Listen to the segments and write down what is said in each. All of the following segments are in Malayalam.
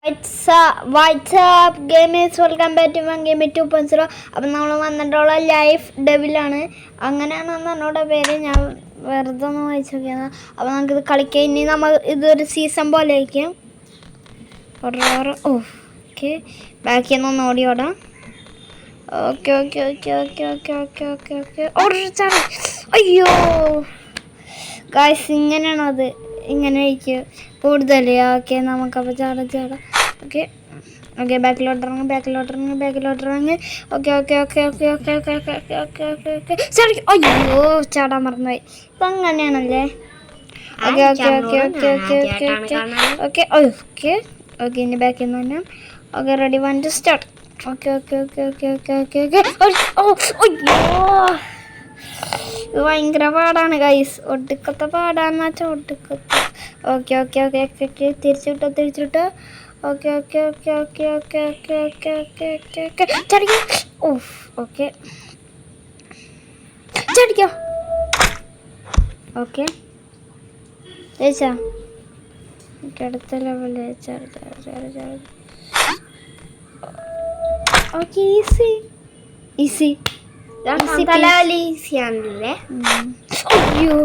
WhatsApp gamers welcome back to one game 2.0. അപ്പം നമ്മൾ വന്നിട്ടുള്ള ലൈഫ് ഡെവിലാണ്. അങ്ങനെയാണ് എന്നോട് പേര്. ഞാൻ വെറുതെ ഒന്ന് വായിച്ചു നോക്കിയാണ്. അപ്പോൾ നമുക്കിത് കളിക്കാം. ഇനി നമ്മൾ ഇതൊരു സീസൺ പോലെ ആയിരിക്കും. ഓക്കെ, ബാക്കിൽ നിന്ന് ഓടിയോടാം. Okay okay okay okay okay okay okay okay ഓടിച്ചാണ്. അയ്യോ ഗായ്സ്, ഇങ്ങനെയാണത്. ഇങ്ങനെ ആയിരിക്കും കൂടുതൽ. ഓക്കെ, നമുക്കപ്പോൾ ചാടാം. ഓക്കെ ഓക്കെ, ബാക്കിലോട്ടിറങ്ങി. Okay okay okay okay okay okay okay okay okay okay okay ചാടി. അയ്യോ, ചാടാൻ മറന്നുപോയി. ഇപ്പം അങ്ങനെയാണല്ലേ. Okay okay okay okay okay okay okay okay okay ഇനി ബാക്കിൽ നിന്ന് തന്നെ. Okay, ready, 1 2 start. Okay okay okay okay okay okay okay അയ്യോ, ഇത് ഭയങ്കര പാടാണ് ഗൈസ്. ഒടുക്കത്തെ പാടാന്ന് വെച്ചാൽ ഒടുക്കത്തെ. Okay okay okay okay okay തിരിച്ചിട്ടോ. Okay okay okay okay okay okay okay okay okay okay ചടിക്കോ. ഓക്കെ ചടിക്കോ. ഓക്കെ ജയിച്ചാ. ഓക്കെ, അടുത്ത ലെവല് ഓക്കെ. ഈസി ഈസിയാണല്ലേ. അയ്യോ,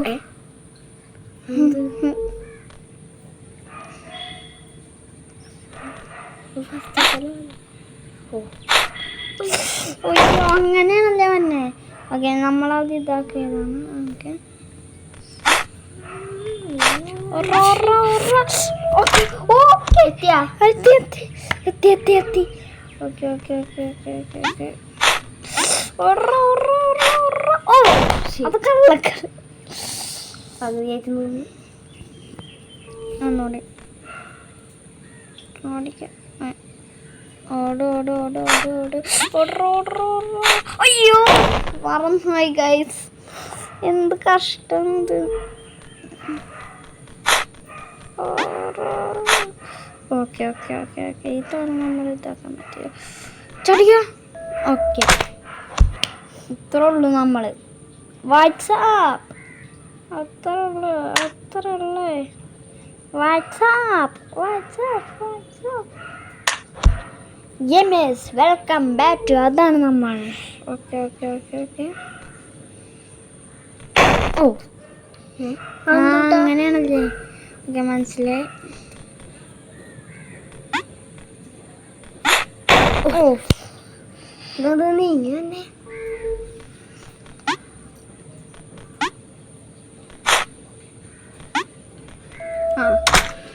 അങ്ങനെയാണല്ലേ വന്നെ. ഓക്കെ, നമ്മളത് ഇതാക്കിയതാണ്. ഓക്കെ എത്തി. Okay okay okay okay okay okay അത് കള്ളക്കളി. അത് കേൾക്കുന്നു. ഒന്നുകൂടി ഓടിക്കാം. അയ്യോ, മറന്നുപോയി ഗൈസ്. എന്ത് കഷ്ടം ഇത്. ഓക്കെ ഓക്കെ ഓക്കെ ഓക്കെ ഇതാണ് നമ്മൾ ഇതാക്കാൻ പറ്റിയ ചടിക്ക. ഓക്കെ, ഇത്ര ഉള്ളു നമ്മൾ. വാട്സാപ്പ് അത്ര ഉള്ളേ. WhatsApp gamers welcome back to. അതാണ് നമ്മൾ. ഓക്കെ ഓക്കെ ഓക്കെ ഓക്കെ അങ്ങനെയാണല്ലേ. ഓക്കെ, മനസ്സിലായി. നീങ്ങി തന്നെ.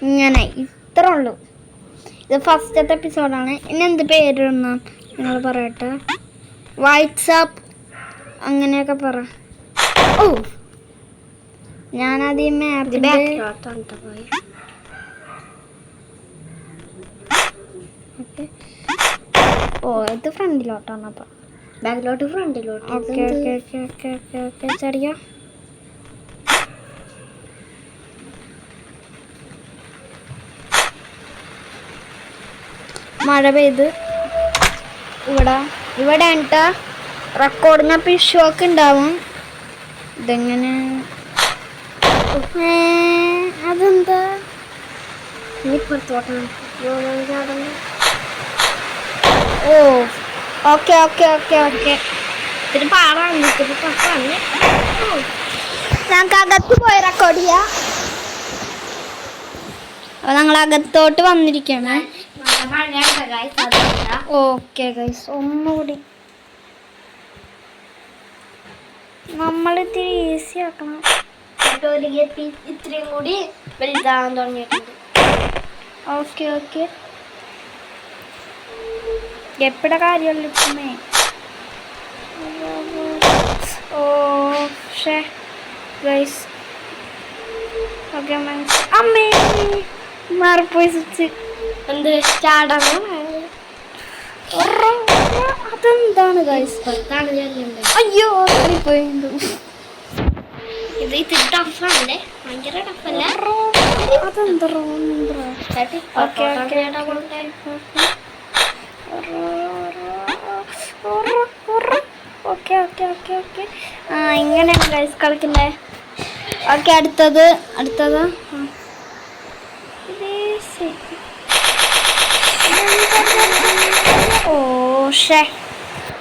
ഇങ്ങനെ ഇത്ര ഉള്ളൂ. ഇത് ഫസ്റ്റത്തെ എപ്പിസോഡാണ്. ഇനി എന്ത് പേരിടണം നിങ്ങൾ പറയട്ടെ. വാട്സാപ്പ് അങ്ങനെയൊക്കെ പറ. ഞാനത് മാപ്പിൻ്റെ ഇത് ഫ്രണ്ടിലോട്ടാണ്. അപ്പം ബാക്കിലോട്ട് ഫ്രണ്ടിലോട്ട്. Okay okay okay okay okay okay ചടിയ. മഴ പെയ്ത് ഇവിടെ എന്നിട്ട് റെക്കോർഡിനപ്പോൾ ഇഷ്യൂ ഒക്കെ ഉണ്ടാവും. ഇതെങ്ങനെ അതെന്താ ഓക്കെ ഓക്കെ ഓക്കെ ഓക്കെ ഇത്തിരി പാടാണ്. ഞങ്ങൾക്ക് അകത്ത് പോയി റെക്കോർഡ് ചെയ്യാം. അപ്പോൾ ഞങ്ങൾ അകത്തോട്ട് വന്നിരിക്കുകയാണ്. ഓക്കെ ഗൈസ്, ഒന്നുകൂടി നമ്മളിത്തിരി ഈസി ആക്കണം. ഇത്രയും കൂടി വലുതാകാൻ തുടങ്ങിയിട്ടുണ്ട്. ഓക്കെ ഓക്കെ എപ്പോഴ കാര്യമല്ലേ. ഗൈസ് ഓക്കെ അമ്മേ മാറിപ്പോയി സ്വിച്ച്. എന്ത് ചാടാണ്. അതെന്താണ് ഗൈസ്? അയ്യോ, പോയി. ഇത് ഇത്തിരി ടഫാണല്ലേ, ഭയങ്കര ടഫല്ലേ. അതെന്താ ഓക്കെ ഓക്കെ ഓക്കെ ഓക്കെ ഇങ്ങനെയാണ് ഗൈസ് കളിക്കണ്ടേ. ഓക്കെ, അടുത്തത് പക്ഷേ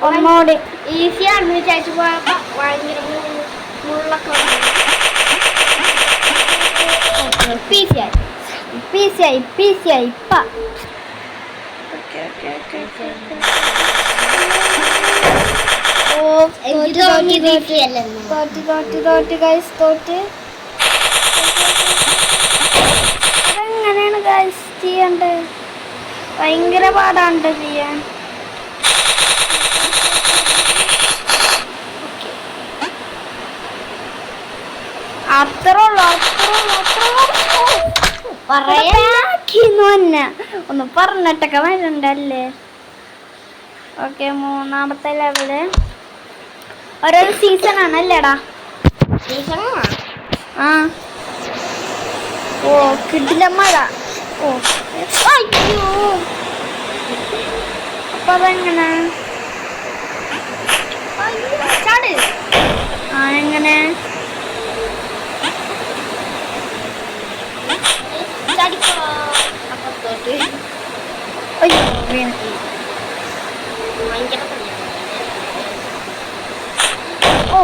ഒന്നുകൂടി ഈസിയാണെന്ന് വിചാരിച്ചു പോയപ്പോ ഭയങ്കര മുള്ളൊക്കെ പീസിയായി ഇപ്പ തോറ്റ് അതെങ്ങനെയാണ് ഗൈസ് ചെയ്യണ്ടത്? ഭയങ്കര പാടാണ് ചെയ്യാൻ. അത്രേ ഉള്ളൂ. തന്നെ ഒന്ന് പറഞ്ഞിട്ടൊക്കെ വരണ്ടല്ലേ. ഓക്കെ, മൂന്നാമത്തെ ലെവല് ഓരോ സീസൺ ആണല്ലേടാ? ആ ഓ കിട്ടില്ല മഴ. ഓ അയ്യോ, അപ്പൊ അതെങ്ങനെ? ആ എങ്ങനെ? അയ്യോ വീണു. ഓ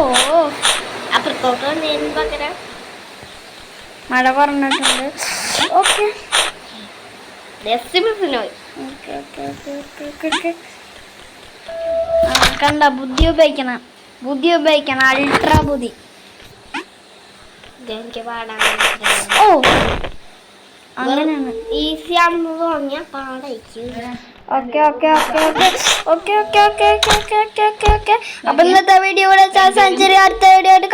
അപ്പുറത്തോട്ട് വന്നതിന് പകരം മഴ പറഞ്ഞിട്ടുണ്ട്. ഓക്കെ കണ്ട, ബുദ്ധി ഉപയോഗിക്കണം. അൾട്രാ ബുദ്ധി. എനിക്ക് പാടാണ്. ഓ അങ്ങനെയാണ്. ഈസി ആണെന്ന് തോന്നിയ പാടായിരിക്കും. ഓക്കെ. അപ്പൊ ഇന്നത്തെ വീഡിയോ ഇവിടെ അടുത്ത വീഡിയോ ആയിട്ട്